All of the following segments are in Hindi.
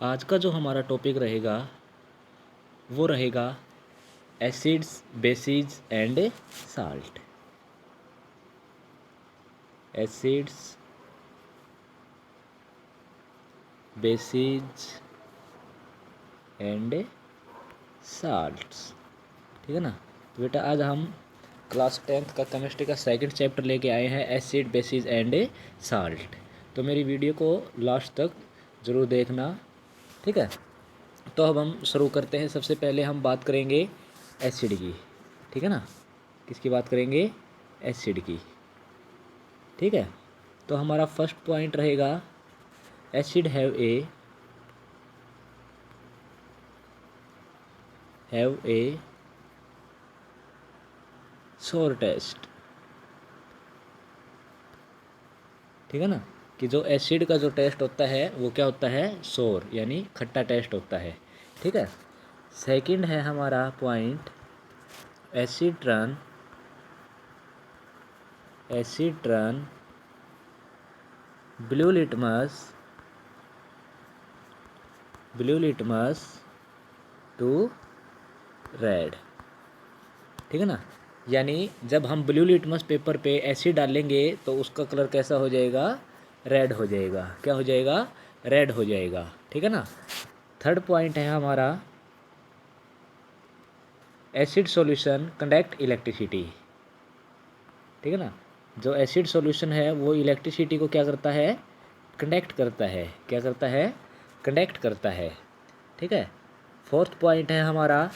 आज का जो हमारा टॉपिक रहेगा वो रहेगा acids, basis and salt. Acids, basis and salts. ठीक है ना। तो बेटा आज हम क्लास 10th का केमिस्ट्री का सेकंड चैप्टर लेके आए हैं, एसिड, बेसिस एंड साल्ट। तो मेरी वीडियो को लास्ट तक ज़रूर देखना। ठीक है। तो अब हम शुरू करते हैं। सबसे पहले हम बात करेंगे एसिड की। ठीक है ना। किसकी बात करेंगे? एसिड की। ठीक है। तो हमारा फर्स्ट पॉइंट रहेगा एसिड हैव ए सोर टेस्ट। ठीक है ना। कि जो एसिड का जो टेस्ट होता है वो क्या होता है? सोर, यानी खट्टा टेस्ट होता है। ठीक है। सेकंड है हमारा point acid turn blue litmus to red. ठीक है ना। यानी जब हम ब्लू लिटमस पेपर पे एसिड डालेंगे तो उसका कलर कैसा हो जाएगा? रेड हो जाएगा। क्या हो जाएगा? रेड हो जाएगा। ठीक है ना। थर्ड पॉइंट है हमारा एसिड सॉल्यूशन कंडक्ट इलेक्ट्रिसिटी। ठीक है ना। जो एसिड सॉल्यूशन है वो इलेक्ट्रिसिटी को क्या करता है? कंडक्ट करता है। क्या करता है? कंडक्ट करता है। ठीक है। फोर्थ पॉइंट है हमारा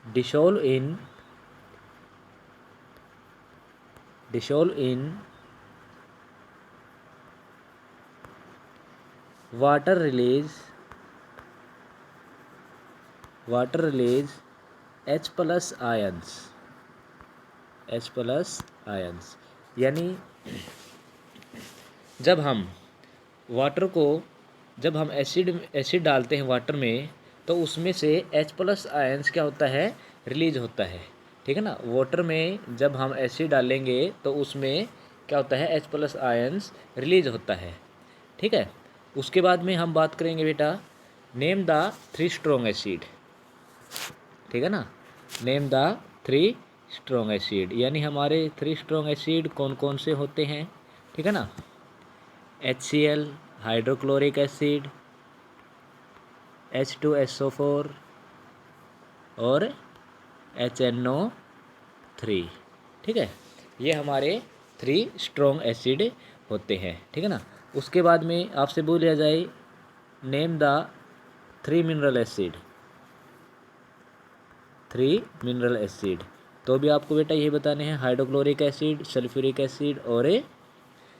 dissolve in water release H plus ions. यानी जब हम वाटर को जब हम एसिड डालते हैं वाटर में तो उसमें से H प्लस आयंस क्या होता है? रिलीज होता है। ठीक है ना। वाटर में जब हम एसिड डालेंगे तो उसमें क्या होता है? H प्लस आयंस रिलीज होता है। ठीक है। उसके बाद में हम बात करेंगे बेटा नेम द 3 स्ट्रॉन्ग एसिड। ठीक है ना। नेम द 3 स्ट्रॉन्ग एसिड, यानी हमारे 3 स्ट्रॉन्ग एसिड कौन कौन से होते हैं? ठीक है ना। HCl हाइड्रोक्लोरिक एसिड, H2SO4 और HNO3। ठीक है। ये हमारे 3 स्ट्रॉन्ग एसिड होते हैं। ठीक है ना। उसके बाद में आपसे बोला जाए नेम द 3 मिनरल एसिड, तो भी आपको बेटा ये बताने हैं हाइड्रोक्लोरिक एसिड, सल्फ्यूरिक एसिड और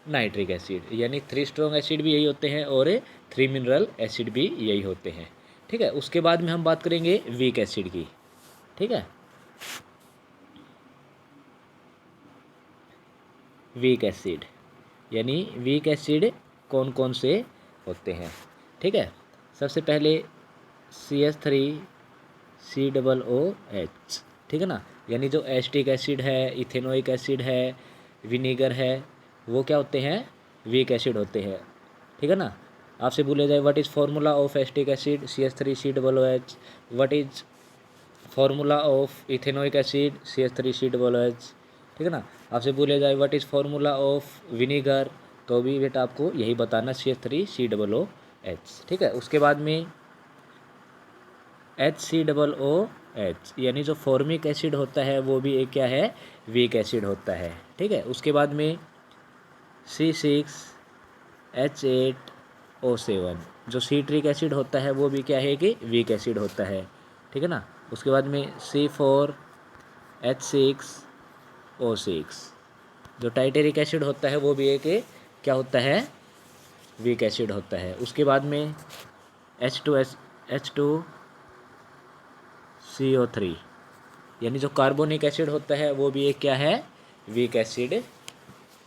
नाइट्रिक एसिड। यानी 3 स्ट्रॉन्ग एसिड भी यही होते हैं और 3 मिनरल एसिड भी यही होते हैं। ठीक है। उसके बाद में हम बात करेंगे वीक एसिड की। ठीक है। वीक एसिड, यानी वीक एसिड कौन कौन से होते हैं? ठीक है। सबसे पहले CH3COOH। ठीक है ना। यानी जो एस्टिक एसिड है, इथेनोइक एसिड है, विनीगर है, वो क्या होते हैं? वीक एसिड होते हैं। ठीक है ना। आपसे बोला जाए what is formula of acetic acid CH3COOH, what is formula of ethanoic acid CH3COOH। ठीक है ना। आपसे बोला जाए what is formula of vinegar, तो भी बेटा आपको यही बताना CH3COOH। ठीक है। उसके बाद में HCOOH, यानी जो फॉर्मिक एसिड होता है वो भी एक क्या है? वीक एसिड होता है। ठीक है। उसके बाद में C6H8O7, जो सीट्रिक एसिड होता है वो भी क्या है कि वीक एसिड होता है। ठीक है ना। उसके बाद में C4H6O6, जो टाइटेरिक एसिड होता है वो भी एक क्या होता है? वीक एसिड होता है। उसके बाद में H2CO3, यानी जो कार्बोनिक एसिड होता है वो भी एक क्या है? वीक एसिड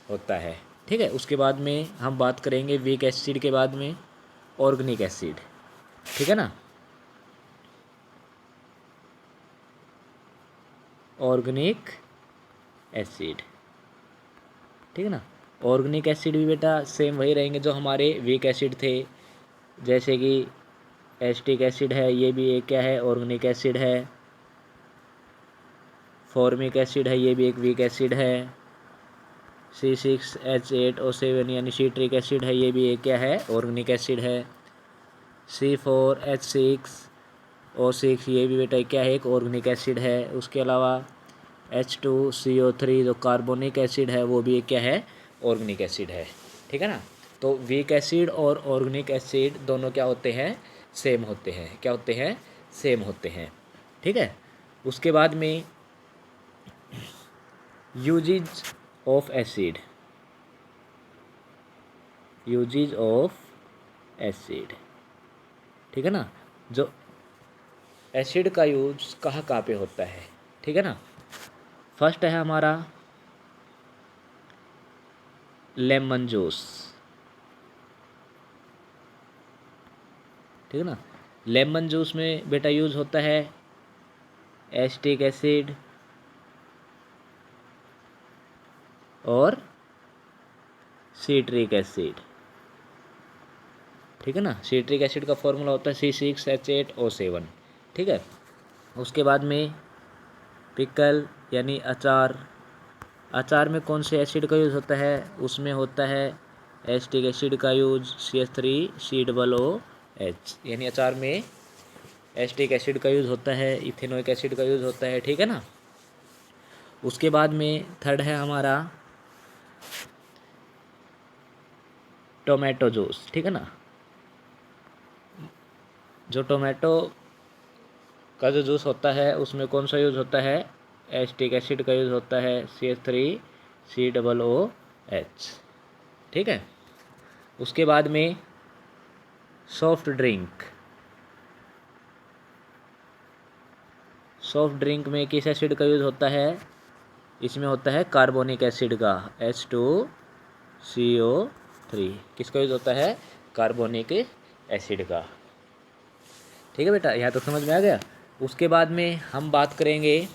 होता है। ठीक है। उसके बाद में हम बात करेंगे वीक एसिड के बाद में ऑर्गेनिक एसिड। ठीक है ना। Organic acid. ठीक है ना। ऑर्गेनिक एसिड भी बेटा सेम वही रहेंगे जो हमारे वीक एसिड थे। जैसे कि एसिटिक एसिड है, ये भी एक क्या है, ऑर्गेनिक एसिड है। फॉर्मिक एसिड है, ये भी एक वीक एसिड है। C6H8O7 यानी सीट्रिक एसिड है, ये भी एक क्या है, ऑर्गेनिक एसिड है। C4H6O6 ये भी बेटा क्या है, एक ऑर्गेनिक एसिड है। उसके अलावा H2CO3 जो कार्बोनिक एसिड है वो भी एक क्या है, ऑर्गेनिक एसिड है। ठीक है ना। तो वीक एसिड और ऑर्गेनिक एसिड दोनों क्या होते हैं, सेम होते हैं। क्या होते हैं, सेम होते हैं। ठीक है। उसके बाद में uses of acid, uses of acid. ठीक है ना। जो एसिड का यूज कहाँ कहाँ पे होता है, ठीक है ना। फर्स्ट है हमारा लेमन जूस, ठीक है ना। लेमन जूस में बेटा यूज होता है एसिटिक एसिड और सीट्रिक एसिड। ठीक है ना। सीट्रिक एसिड का फॉर्मूला होता है C6H8O7। ठीक है। उसके बाद में पिकल यानी अचार। अचार में कौन से एसिड का यूज़ होता है, उसमें होता है एसिटिक एसिड का यूज CH3COOH, यानी अचार में एसिटिक एसिड का यूज़ होता है, इथेनोइक एसिड का यूज़ होता है। ठीक है ना। उसके बाद में थर्ड है हमारा टोमेटो जूस। ठीक है ना। जो टोमेटो का जो जूस होता है उसमें कौन सा यूज़ होता है, एसिटिक एसिड का यूज़ होता है CH3COOH। ठीक है। उसके बाद में सॉफ्ट ड्रिंक, सॉफ्ट ड्रिंक में किस एसिड का यूज़ होता है, इसमें होता है कार्बोनिक एसिड का H2CO3। किसका यूज़ होता है, कार्बोनिक एसिड का। ठीक है बेटा, यहाँ तो समझ में आ गया। उसके बाद में हम बात करेंगे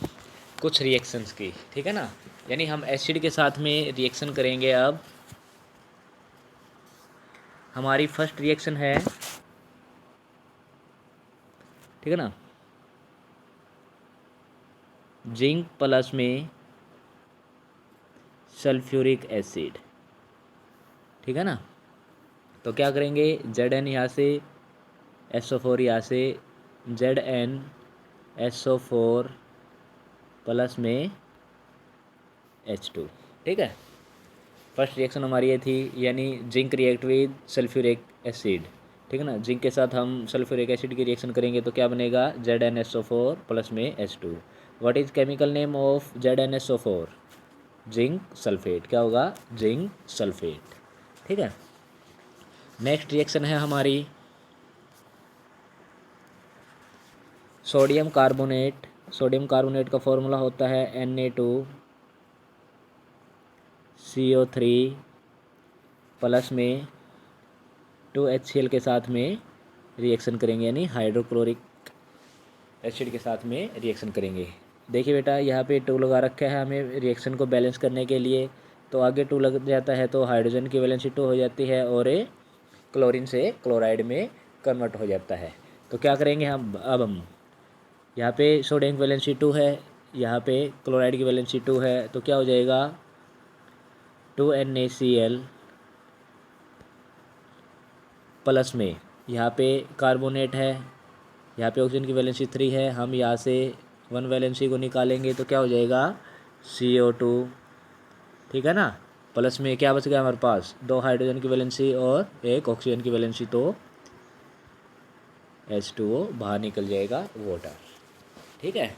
कुछ रिएक्शंस की। ठीक है ना। यानी हम एसिड के साथ में रिएक्शन करेंगे। अब हमारी फर्स्ट रिएक्शन है, ठीक है ना, जिंक प्लस में सल्फ्यूरिक एसिड। ठीक है ना। तो क्या करेंगे, Zn यहाँ से, SO4 यहाँ से, ZnSO4 प्लस में H2। ठीक है। फर्स्ट रिएक्शन हमारी ये थी, यानी zinc react with sulphuric acid. ठीक है ना। जिंक के साथ हम सल्फ्यूरिक एसिड की रिएक्शन करेंगे तो क्या बनेगा, ZnSO4 प्लस में H2। What is chemical name of ZnSO4, zinc sulphate. क्या होगा, जिंक सल्फेट। ठीक है। नेक्स्ट रिएक्शन है हमारी सोडियम कार्बोनेट। सोडियम कार्बोनेट का फॉर्मूला होता है Na2CO3 प्लस में 2HCl के साथ में रिएक्शन करेंगे, यानी हाइड्रोक्लोरिक एसिड के साथ में रिएक्शन करेंगे। देखिए बेटा, यहाँ पे 2 लगा रखा है हमें रिएक्शन को बैलेंस करने के लिए। तो आगे 2 लग जाता है तो हाइड्रोजन की वैलेंसी 2 हो जाती है और ये क्लोरीन से क्लोराइड में कन्वर्ट हो जाता है। तो क्या करेंगे हम, अब हम यहाँ पे सोडियम की वैलेंसी 2 है, यहाँ पे क्लोराइड की वैलेंसी 2 है, तो क्या हो जाएगा 2NaCl प्लस में यहाँ पे कार्बोनेट है, यहाँ पे ऑक्सीजन की वैलेंसी 3 है, हम यहाँ से 1 वैलेंसी को निकालेंगे तो क्या हो जाएगा CO2। ठीक है ना। प्लस में क्या बच गया हमारे पास, 2 हाइड्रोजन की वैलेंसी और 1 ऑक्सीजन की वैलेंसी, तो H2O बाहर निकल जाएगा, वाटर। ठीक है।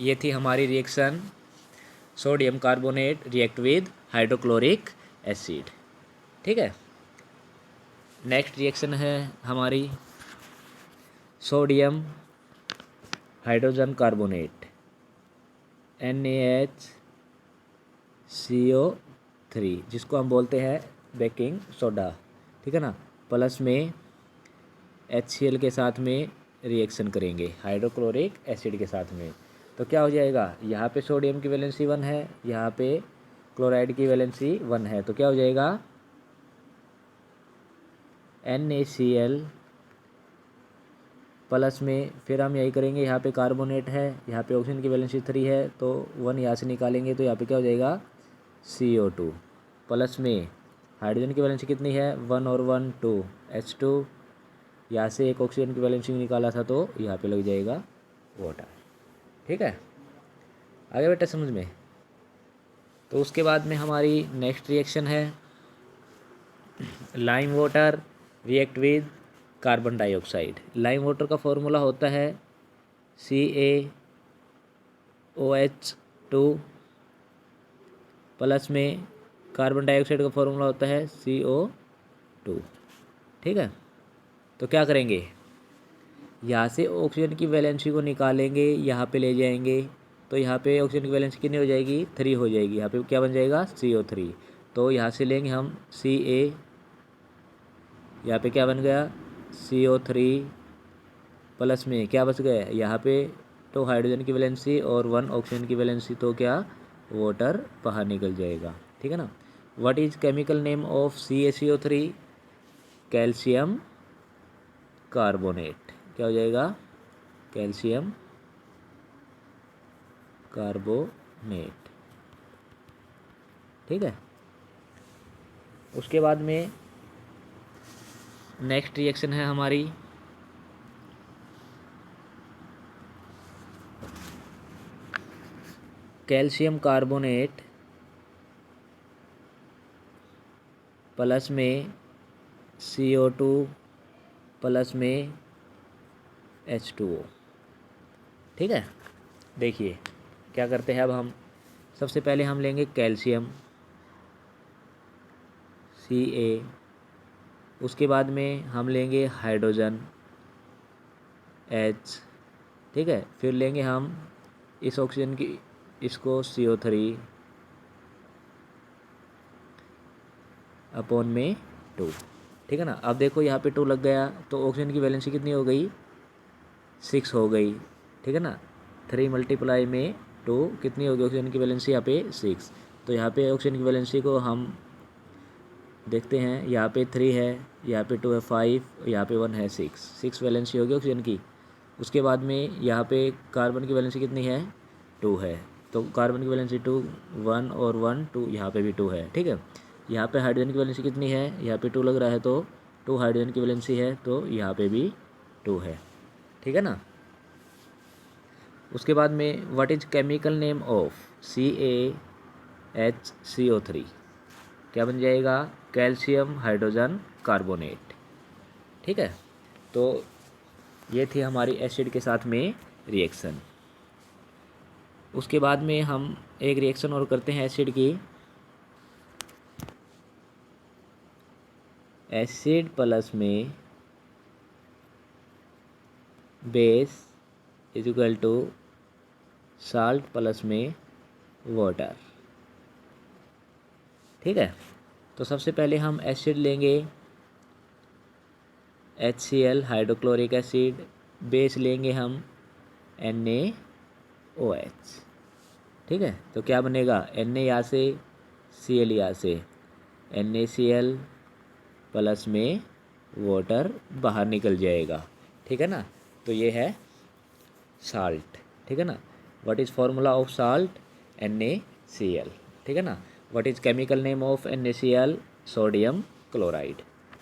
ये थी हमारी reaction, sodium carbonate react with hydrochloric acid. ठीक है। नेक्स्ट रिएक्शन है हमारी सोडियम हाइड्रोजन कार्बोनेट NaHCO3, जिसको हम बोलते हैं बेकिंग सोडा। ठीक है ना। प्लस में HCl के साथ में रिएक्शन करेंगे हाइड्रोक्लोरिक एसिड के साथ में, तो क्या हो जाएगा, यहाँ पे सोडियम की वैलेंसी 1 है, यहाँ पे क्लोराइड की वैलेंसी 1 है, तो क्या हो जाएगा NaCl प्लस में फिर हम यही करेंगे, यहाँ पे कार्बोनेट है, यहाँ पे ऑक्सीजन की वैलेंसी 3 है तो 1 यहाँ से निकालेंगे तो यहाँ पे क्या हो जाएगा CO2 प्लस में हाइड्रोजन की वैलेंसी कितनी है 1 और 1 2 H2, यहाँ से एक ऑक्सीजन की वैलेंसी निकाला था तो यहाँ पे लग जाएगा वाटर। ठीक है, आगे बेटा समझ में। तो उसके बाद में हमारी नेक्स्ट रिएक्शन है lime water react with carbon dioxide. Lime water का फॉर्मूला होता है CaOH2 प्लस में कार्बन डाइऑक्साइड का फॉर्मूला होता है CO2। ठीक है, तो क्या करेंगे, यहाँ से ऑक्सीजन की वैलेंसी को निकालेंगे, यहाँ पे ले जाएंगे तो यहाँ पे ऑक्सीजन की वैलेंसी कितनी हो जाएगी 3 हो जाएगी, यहाँ पे क्या बन जाएगा CO3। तो यहाँ से लेंगे हम Ca, यहाँ पे क्या बन गया CO3 प्लस में क्या बच गया यहाँ पे 2 हाइड्रोजन की वैलेंसी और 1 ऑक्सीजन की वैलेंसी, तो क्या वाटर बाहर निकल जाएगा। ठीक है ना। What is chemical name of CaCO3? Calcium carbonate. क्या हो जाएगा कैल्शियम कार्बोनेट। ठीक है, उसके बाद में नेक्स्ट रिएक्शन है हमारी कैल्शियम कार्बोनेट प्लस में CO2 प्लस में H2O। ठीक है, देखिए क्या करते हैं अब हम, सबसे पहले हम लेंगे कैल्शियम Ca, उसके बाद में हम लेंगे हाइड्रोजन H। ठीक है, फिर लेंगे हम इस ऑक्सीजन की इसको CO3 अपॉन में 2। ठीक है ना। अब देखो यहाँ पे 2 लग गया तो ऑक्सीजन की वैलेंसी कितनी हो गई 6 हो गई। ठीक है ना, 3 मल्टीप्लाई में 2 कितनी होगी ऑक्सीजन की वैलेंसी यहाँ पे 6। तो यहाँ पे ऑक्सीजन की वैलेंसी को हम देखते हैं, यहाँ पे 3 है, यहाँ पे 2 है 5, यहाँ पे 1 है 6 वैलेंसी होगी ऑक्सीजन की। उसके बाद में यहाँ पे कार्बन की वैलेंसी कितनी है 2 है, तो कार्बन की वैलेंसी 2 1 और 1 2, यहाँ पे भी 2 है। ठीक है, यहाँ पे हाइड्रोजन की वैलेंसी कितनी है, यहाँ पे 2 लग रहा है तो 2 हाइड्रोजन की वैलेंसी है तो यहाँ पे भी 2 है। ठीक है ना। उसके बाद में what is chemical name of CaHCO3? क्या बन जाएगा कैल्शियम हाइड्रोजन कार्बोनेट। ठीक है, तो ये थी हमारी एसिड के साथ में रिएक्शन। उसके बाद में हम एक रिएक्शन और करते हैं एसिड की, एसिड प्लस में base is equal to salt plus में वाटर। ठीक है, तो सबसे पहले हम एसिड लेंगे HCl हाइड्रोक्लोरिक एसिड, बेस लेंगे हम NaOH। ठीक है, तो क्या बनेगा Na यहाँ से Cl यहाँ से NaCl प्लस में वाटर बाहर निकल जाएगा। ठीक है ना, तो ये है साल्ट। ठीक है ना, what is formula of salt NaCl। ठीक है ना, what is chemical name of NaCl? Sodium chloride.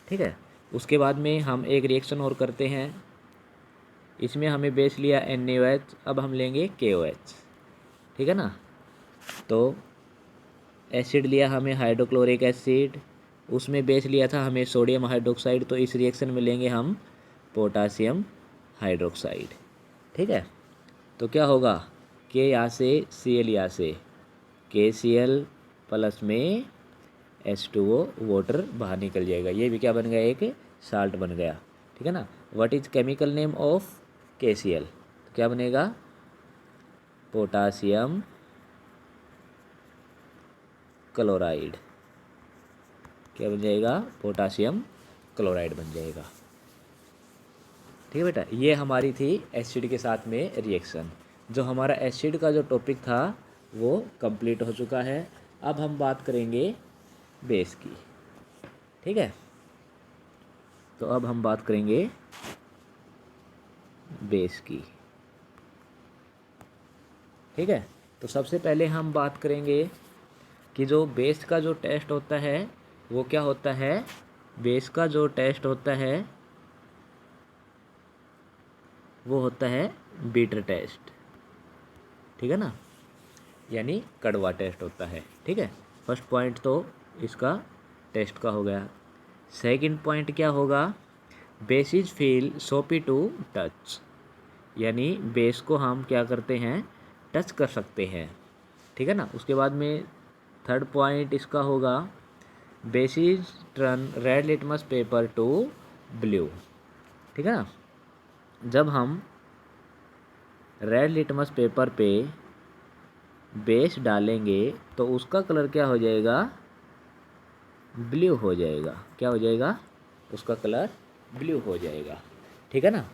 ठीक है, उसके बाद में हम एक रिएक्शन और करते हैं, इसमें हमें बेस लिया NaOH, अब हम लेंगे KOH। ठीक है ना, तो एसिड लिया हमें हाइड्रोक्लोरिक एसिड, उसमें बेस लिया था हमें सोडियम हाइड्रोक्साइड, तो इस रिएक्शन में लेंगे हम पोटासियम हाइड्रोक्साइड। ठीक है, तो क्या होगा के यहाँ से Cl यहाँ से KCl प्लस में H2O वाटर बाहर निकल जाएगा, ये भी क्या बन गया एक साल्ट बन गया। ठीक है ना, what is chemical name of KCl? तो क्या बनेगा पोटासियम क्लोराइड। क्या बन जाएगा पोटासियम क्लोराइड बन जाएगा। ठीक है बेटा, ये हमारी थी एसिड के साथ में रिएक्शन। जो हमारा एसिड का जो टॉपिक था वो कंप्लीट हो चुका है। अब हम बात करेंगे बेस की। ठीक है, तो अब हम बात करेंगे बेस की। ठीक है, तो सबसे पहले हम बात करेंगे कि जो बेस का जो टेस्ट होता है वो क्या होता है। बेस का जो टेस्ट होता है वो होता है बीटर टेस्ट। ठीक है ना, यानी कड़वा टेस्ट होता है। ठीक है, फर्स्ट पॉइंट तो इसका टेस्ट का हो गया। सेकंड पॉइंट क्या होगा, बेस इज फील सोपी टू टच, यानी बेस को हम क्या करते हैं, टच कर सकते हैं। ठीक है ना, उसके बाद में थर्ड पॉइंट इसका होगा, base is turn red litmus paper two blue. ठीक है ना, जब हम रेड लिटमस पेपर पे बेस डालेंगे तो उसका कलर क्या हो जाएगा, ब्लू हो जाएगा। क्या हो जाएगा, उसका कलर ब्लू हो जाएगा। ठीक है ना,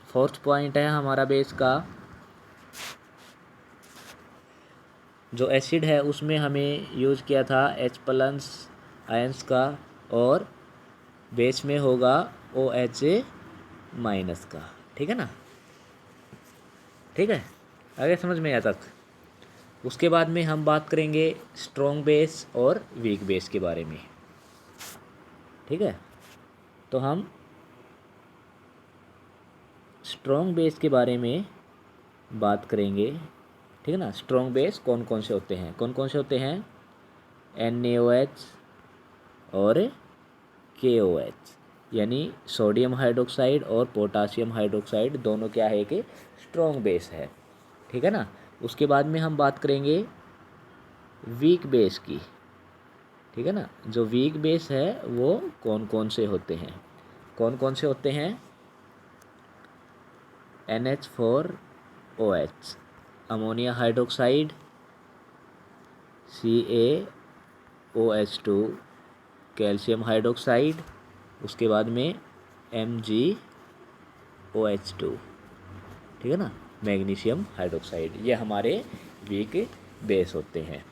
फोर्थ पॉइंट है हमारा बेस का, जो एसिड है उसमें हमें यूज़ किया था H+ आयंस का, और बेस में होगा OH- का। ठीक है ना, ठीक है, आगे समझ में आया तक। उसके बाद में हम बात करेंगे स्ट्रॉन्ग बेस और वीक बेस के बारे में। ठीक है, तो हम स्ट्रॉन्ग बेस के बारे में बात करेंगे। ठीक है ना, स्ट्रॉन्ग बेस कौन कौन से होते हैं, कौन कौन से होते हैं, NaOH और KOH, यानी सोडियम हाइड्रोक्साइड और पोटासियम हाइड्रोक्साइड दोनों क्या है कि स्ट्रॉन्ग बेस है। ठीक है ना, उसके बाद में हम बात करेंगे वीक बेस की। ठीक है ना, जो वीक बेस है वो कौन कौन से होते हैं, कौन कौन से होते हैं, NH4OH ammonia hydroxide, CaOH2 calcium hydroxide, उसके बाद में MgOH2। ठीक है ना, मैग्नीशियम हाइड्रोक्साइड, ये हमारे वीक बेस होते हैं।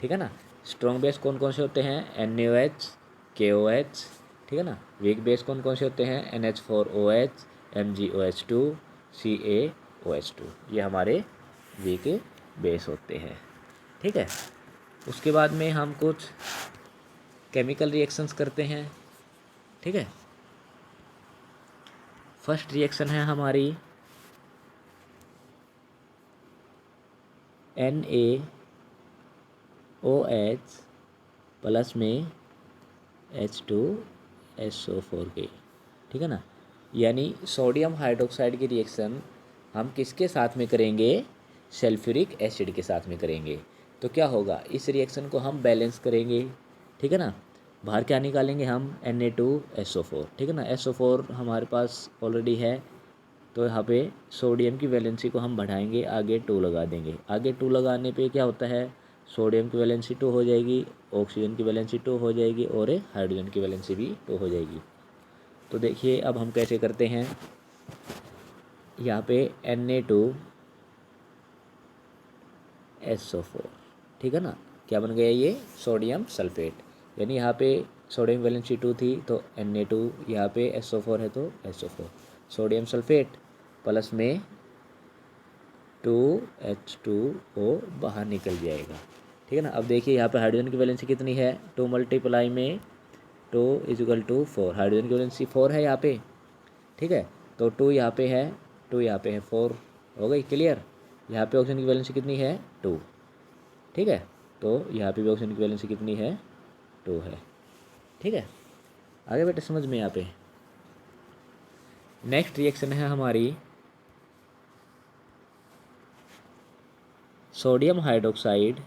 ठीक है ना, स्ट्रॉन्ग बेस कौन कौन से होते हैं, NaOH, KOH। ठीक है ना, वीक बेस कौन कौन से होते हैं, NH4OH, MgOH2, CaOH2, ये हमारे वीक बेस होते हैं। ठीक है, उसके बाद में हम कुछ केमिकल रिएक्शंस करते हैं। ठीक है, फर्स्ट रिएक्शन है हमारी NaOH प्लस में H2SO4 के। ठीक है ना, यानी सोडियम हाइड्रोक्साइड की रिएक्शन हम किसके साथ में करेंगे, सल्फ्यूरिक एसिड के साथ में करेंगे। तो क्या होगा, इस रिएक्शन को हम बैलेंस करेंगे। ठीक है ना, बाहर क्या निकालेंगे हम, Na2SO4। ठीक है ना, SO4 हमारे पास ऑलरेडी है, तो यहाँ पे सोडियम की वैलेंसी को हम बढ़ाएंगे, आगे 2 लगा देंगे। आगे 2 लगाने पे क्या होता है, सोडियम की वैलेंसी 2 हो जाएगी, ऑक्सीजन की वैलेंसी 2 हो जाएगी, और हाइड्रोजन की वैलेंसी भी 2 हो जाएगी। तो देखिए अब हम कैसे करते हैं, यहाँ पे Na2SO4। ठीक है ना, क्या बन गया ये, सोडियम सल्फेट, यानी यहाँ पे सोडियम वैलेंसी 2 थी तो Na2, यहाँ पे SO4 है तो SO4, सोडियम सल्फेट प्लस में 2H2O बाहर निकल जाएगा। ठीक है ना, अब देखिए यहाँ पे हाइड्रोजन की वैलेंसी कितनी है, 2 मल्टीप्लाई में 2 = 4, हाइड्रोजन की वैलेंसी 4 है यहाँ पे। ठीक है, तो 2 यहाँ पे है, 2 यहाँ पे है, 4 हो गई क्लियर। यहाँ पे ऑक्सीजन की वैलेंसी कितनी है, 2। ठीक है, तो यहाँ पे भी ऑक्सीजन की वैलेंसी कितनी है, 2 है। ठीक है, आगे बेटे समझ में यहाँ पे। नेक्स्ट रिएक्शन है हमारी सोडियम हाइड्रोक्साइड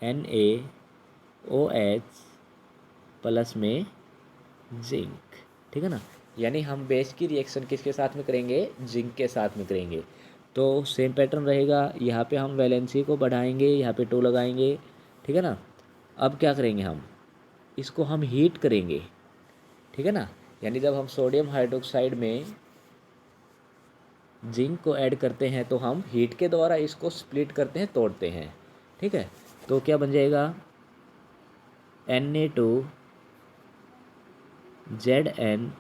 NaOH प्लस में जिंक। ठीक है ना, यानी हम बेस की रिएक्शन किसके साथ में करेंगे, जिंक के साथ में करेंगे। तो सेम पैटर्न रहेगा, यहाँ पे हम वैलेंसी को बढ़ाएंगे, यहाँ पे 2 लगाएंगे। ठीक है ना, अब क्या करेंगे, हम इसको हम हीट करेंगे। ठीक है ना, यानी जब हम सोडियम हाइड्रोक्साइड में जिंक को ऐड करते हैं तो हम हीट के द्वारा इसको स्प्लिट करते हैं, तोड़ते हैं। ठीक है, तो क्या बन जाएगा, Na2ZnO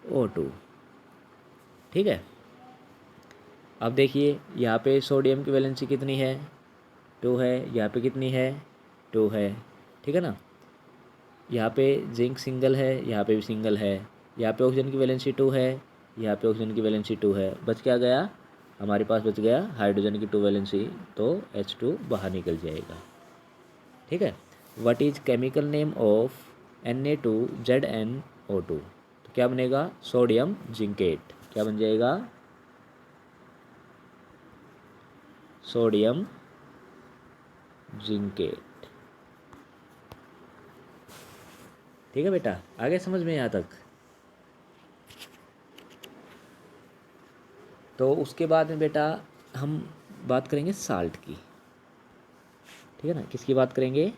O2। ठीक है, अब देखिए यहाँ पे सोडियम की वैलेंसी कितनी है, 2 है। यहाँ पे कितनी है, 2 है। ठीक है ना, यहाँ पे जिंक सिंगल है, यहाँ पे भी सिंगल है। यहाँ पे ऑक्सीजन की वैलेंसी 2 है, यहाँ पे ऑक्सीजन की वैलेंसी 2 है। बच क्या गया, हमारे पास बच गया हाइड्रोजन की 2 वैलेंसी, तो H2 बाहर निकल जाएगा। ठीक है, what is chemical name of Na2ZnO2, तो क्या बनेगा, सोडियम जिंकेट। क्या बन जाएगा, सोडियम जिंकेट। ठीक है बेटा, आगे समझ में यहाँ तक। तो उसके बाद में बेटा हम बात करेंगे साल्ट की। ठीक है ना, किसकी बात करेंगे,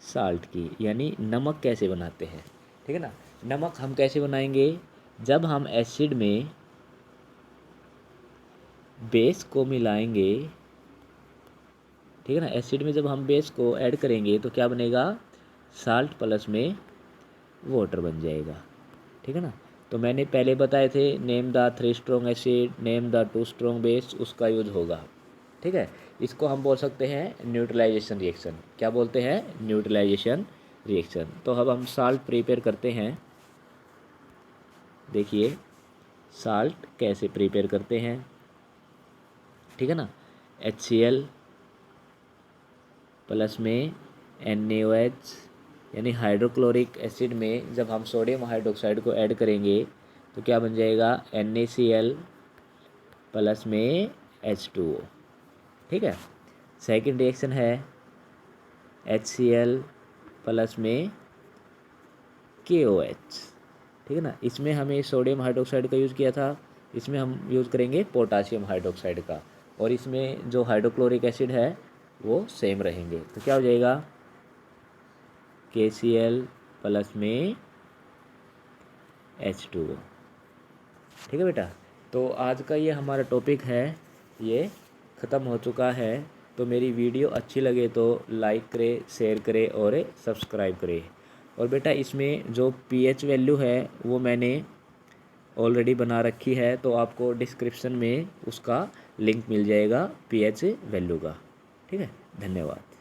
साल्ट की, यानी नमक कैसे बनाते हैं। ठीक है ना, नमक हम कैसे बनाएंगे, जब हम एसिड में बेस को मिलाएंगे। ठीक है ना, एसिड में जब हम बेस को ऐड करेंगे तो क्या बनेगा, साल्ट प्लस में वाटर बन जाएगा। ठीक है ना, तो मैंने पहले बताए थे name the 3 strong acid, name the 2 strong base, उसका यूज होगा। ठीक है, इसको हम बोल सकते हैं न्यूट्रलाइजेशन रिएक्शन। क्या बोलते हैं, न्यूट्रलाइजेशन रिएक्शन। तो अब हम साल्ट प्रिपेयर करते हैं। देखिए साल्ट कैसे प्रिपेयर करते हैं। ठीक है ना, HCl प्लस में NaOH, यानी हाइड्रोक्लोरिक एसिड में जब हम सोडियम हाइड्रोक्साइड को ऐड करेंगे तो क्या बन जाएगा, NaCl प्लस में H2O। ठीक है, सेकंड रिएक्शन है HCl प्लस में KOH। ठीक है ना, इसमें हमें सोडियम हाइड्रोक्साइड का यूज़ किया था, इसमें हम यूज़ करेंगे पोटासियम हाइड्रोक्साइड का, और इसमें जो हाइड्रोक्लोरिक एसिड है वो सेम रहेंगे। तो क्या हो जाएगा, KCl प्लस में H2O। ठीक है बेटा, तो आज का ये हमारा टॉपिक है, ये ख़त्म हो चुका है। तो मेरी वीडियो अच्छी लगे तो लाइक करें, शेयर करें और सब्सक्राइब करें। और बेटा इसमें जो pH वैल्यू है वो मैंने ऑलरेडी बना रखी है, तो आपको डिस्क्रिप्शन में उसका लिंक मिल जाएगा pH वैल्यू का। ठीक है, धन्यवाद।